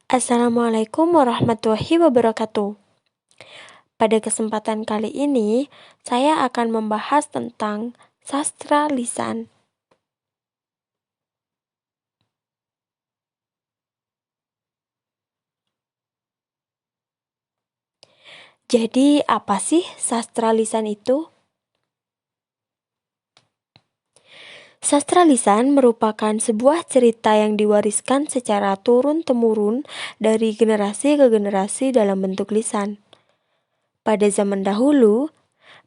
Assalamualaikum warahmatullahi wabarakatuh. Pada kesempatan kali ini, saya akan membahas tentang sastra lisan. Jadi, apa sih sastra lisan itu? Sastra lisan merupakan sebuah cerita yang diwariskan secara turun-temurun dari generasi ke generasi dalam bentuk lisan. Pada zaman dahulu,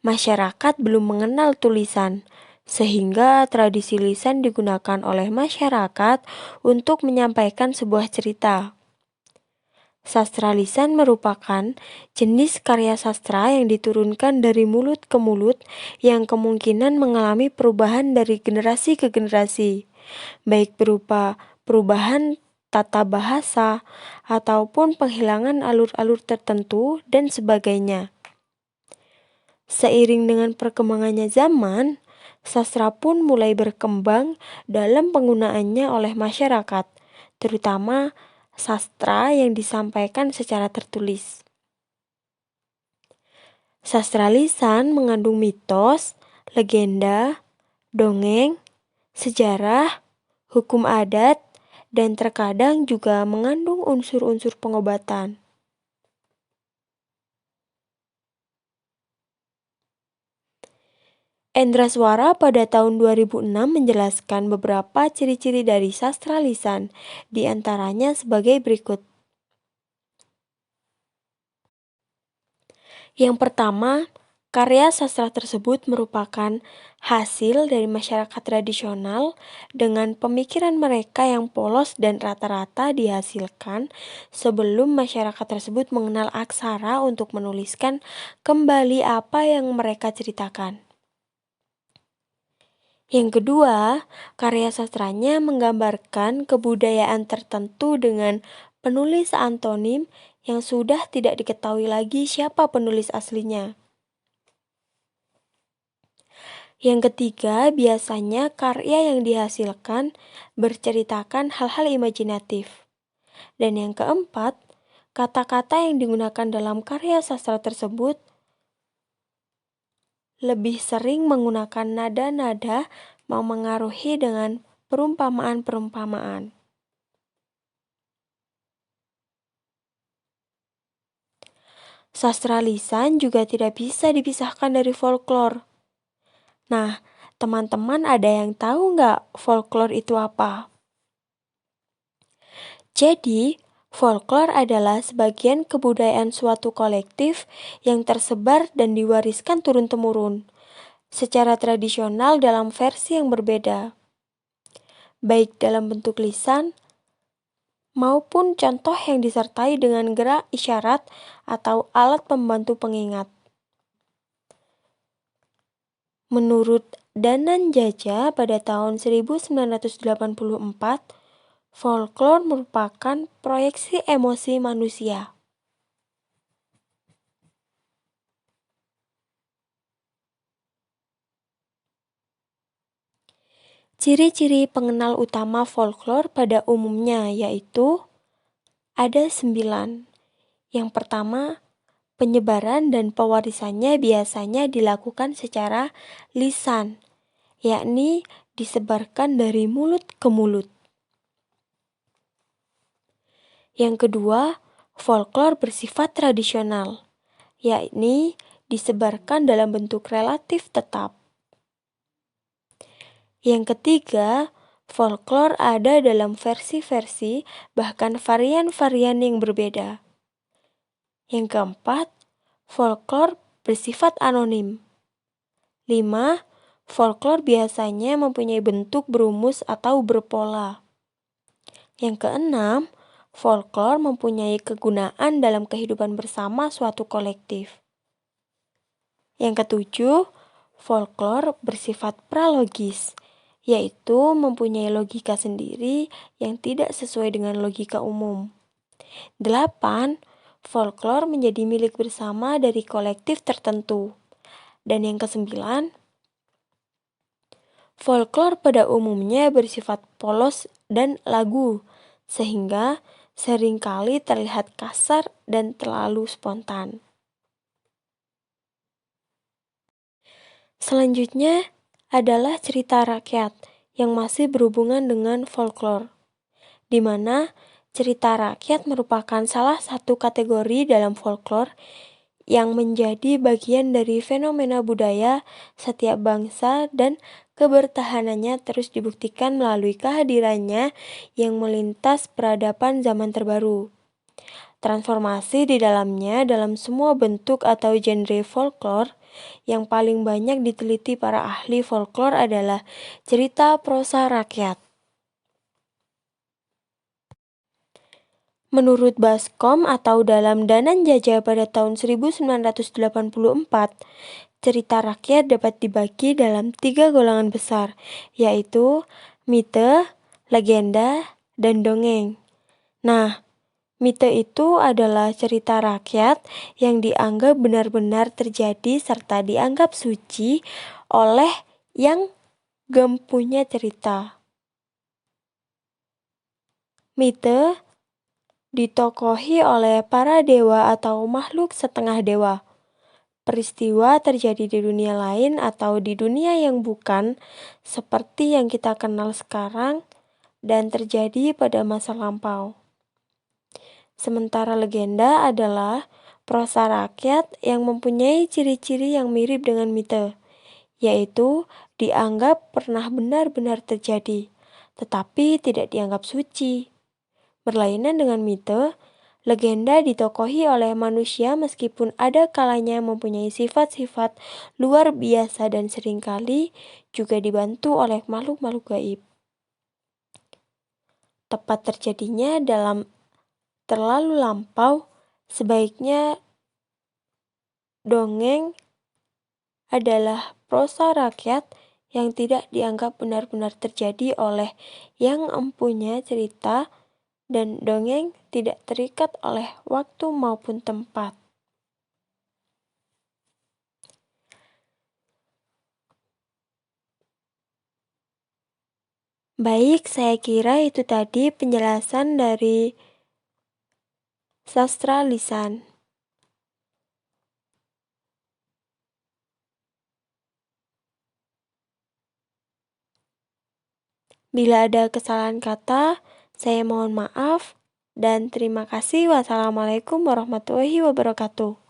masyarakat belum mengenal tulisan, sehingga tradisi lisan digunakan oleh masyarakat untuk menyampaikan sebuah cerita. Sastra lisan merupakan jenis karya sastra yang diturunkan dari mulut ke mulut yang kemungkinan mengalami perubahan dari generasi ke generasi, baik berupa perubahan tata bahasa ataupun penghilangan alur-alur tertentu dan sebagainya. Seiring dengan perkembangannya zaman, sastra pun mulai berkembang dalam penggunaannya oleh masyarakat, terutama sastra yang disampaikan secara tertulis. Sastra lisan mengandung mitos, legenda, dongeng, sejarah, hukum adat, dan terkadang juga mengandung unsur-unsur pengobatan. Endra Swara pada tahun 2006 menjelaskan beberapa ciri-ciri dari sastra lisan, di antaranya sebagai berikut. Yang pertama, karya sastra tersebut merupakan hasil dari masyarakat tradisional dengan pemikiran mereka yang polos dan rata-rata dihasilkan sebelum masyarakat tersebut mengenal aksara untuk menuliskan kembali apa yang mereka ceritakan. Yang kedua, karya sastranya menggambarkan kebudayaan tertentu dengan penulis antonim yang sudah tidak diketahui lagi siapa penulis aslinya. Yang ketiga, biasanya karya yang dihasilkan berceritakan hal-hal imajinatif. Dan yang keempat, kata-kata yang digunakan dalam karya sastra tersebut lebih sering menggunakan nada-nada memengaruhi dengan perumpamaan-perumpamaan. Sastra lisan juga tidak bisa dipisahkan dari folklore. Nah, teman-teman ada yang tahu nggak folklore itu apa? Jadi, folklore adalah sebagian kebudayaan suatu kolektif yang tersebar dan diwariskan turun-temurun, secara tradisional dalam versi yang berbeda, baik dalam bentuk lisan maupun contoh yang disertai dengan gerak isyarat atau alat pembantu pengingat. Menurut Danan Jaja pada tahun 1984, folklore merupakan proyeksi emosi manusia. Ciri-ciri pengenal utama folklore pada umumnya yaitu ada 9. Yang pertama, penyebaran dan pewarisannya biasanya dilakukan secara lisan, yakni disebarkan dari mulut ke mulut. Yang kedua, folklore bersifat tradisional, yakni disebarkan dalam bentuk relatif tetap. Yang ketiga, folklore ada dalam versi-versi bahkan varian-varian yang berbeda. Yang keempat, folklore bersifat anonim. 5. Folklore biasanya mempunyai bentuk berumus atau berpola. Yang keenam, folklore mempunyai kegunaan dalam kehidupan bersama suatu kolektif. Yang ketujuh, folklore bersifat pralogis, yaitu mempunyai logika sendiri yang tidak sesuai dengan logika umum. 8. Folklore menjadi milik bersama dari kolektif tertentu. Dan yang kesembilan, folklore pada umumnya bersifat polos dan lagu, sehingga seringkali terlihat kasar dan terlalu spontan. Selanjutnya adalah cerita rakyat yang masih berhubungan dengan folklore, di mana cerita rakyat merupakan salah satu kategori dalam folklore yang menjadi bagian dari fenomena budaya setiap bangsa dan kebertahanannya terus dibuktikan melalui kehadirannya yang melintas peradaban zaman terbaru. Transformasi di dalamnya dalam semua bentuk atau genre folklore yang paling banyak diteliti para ahli folklore adalah cerita prosa rakyat. Menurut Baskom atau dalam Danan Jajah pada tahun 1984, cerita rakyat dapat dibagi dalam 3 golongan besar, yaitu mite, legenda, dan dongeng. Nah, mite itu adalah cerita rakyat yang dianggap benar-benar terjadi serta dianggap suci oleh yang gempunya cerita. Mite ditokohi oleh para dewa atau makhluk setengah dewa. Peristiwa terjadi di dunia lain atau di dunia yang bukan seperti yang kita kenal sekarang dan terjadi pada masa lampau. Sementara legenda adalah prosa rakyat yang mempunyai ciri-ciri yang mirip dengan mite, yaitu dianggap pernah benar-benar terjadi, tetapi tidak dianggap suci. Berlainan dengan mite, legenda ditokohi oleh manusia meskipun ada kalanya mempunyai sifat-sifat luar biasa dan seringkali juga dibantu oleh makhluk-makhluk gaib. Tepat terjadinya dalam terlalu lampau, sebaiknya dongeng adalah prosa rakyat yang tidak dianggap benar-benar terjadi oleh yang empunya cerita, dan dongeng tidak terikat oleh waktu maupun tempat. Baik, saya kira itu tadi penjelasan dari sastra lisan. Bila ada kesalahan kata, saya mohon maaf dan terima kasih. Wassalamualaikum warahmatullahi wabarakatuh.